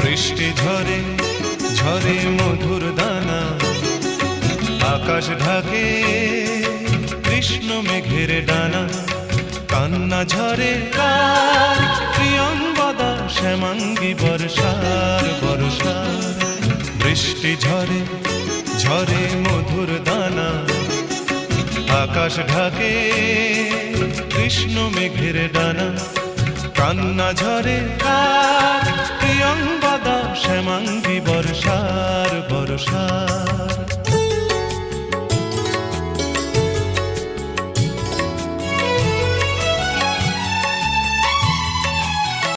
বৃষ্টি ঝরে ঝরে মধুর দানা, আকাশ ঢাকে কৃষ্ণ মেঘের ডানা। কান্না ঝরে কার প্রিয়ঙ্গদা, শ্যামাঙ্গী বর্ষার বর্ষার। বৃষ্টি ঝরে ঝরে মধুর দানা, আকাশ ঢাকে কৃষ্ণ মেঘের ডানা। কান্না ঝরে কার প্রিয়ঙ্গদা, শ্যামাঙ্গী বর্ষার বর্ষার।